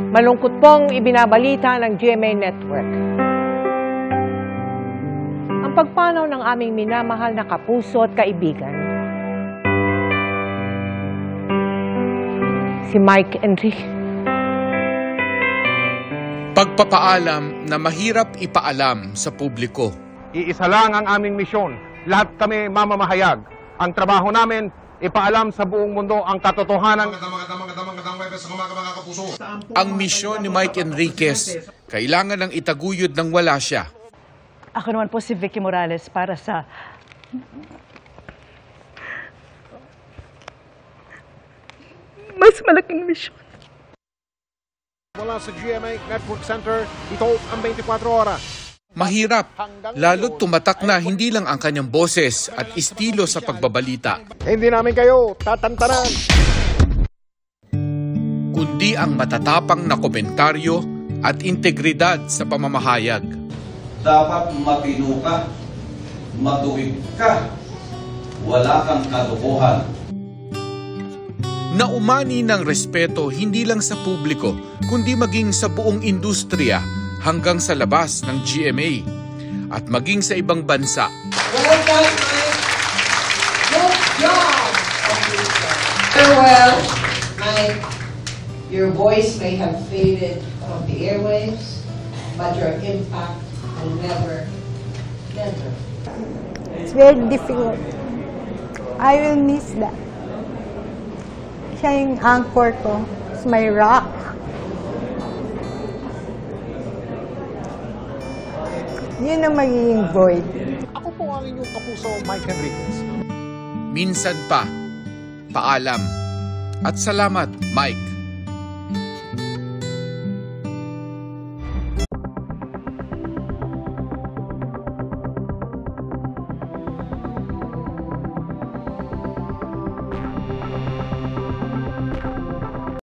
Malungkot pong ibinabalita ng GMA Network. Ang pagpanaw ng aming minamahal na kapuso at kaibigan, si Mike Enriquez. Pagpapaalam na mahirap ipaalam sa publiko. Iisa lang ang aming misyon. Lahat kami mamamahayag. Ang trabaho namin, ipaalam sa buong mundo ang katotohanan. Ang misyon ni Mike Enriquez, kailangan ng itaguyod nang wala siya. Ako naman po si Vicky Morales para sa mas malaking misyon. Mula sa GMA Network Center, ito ang 24 oras. Mahirap, lalo't tumatak na hindi lang ang kanyang boses at estilo sa pagbabalita. Hindi namin kayo tatantanan. Kundi ang matatapang na komentaryo at integridad sa pamamahayag. Dapat matino ka, matuwid ka, wala kang kalokohan. Naumani ng respeto hindi lang sa publiko, kundi maging sa buong industriya hanggang sa labas ng GMA at maging sa ibang bansa. Well done, Mike. Good job. Farewell, Mike. Your voice may have faded from the airwaves, but your impact will never. It's very difficult. I will miss that. Siya yung anchor ko. It's my rock. Yun ang magiging void. Ako po ang inyong kapuso, Mike Enriquez. Minsan pa, paalam at salamat, Mike.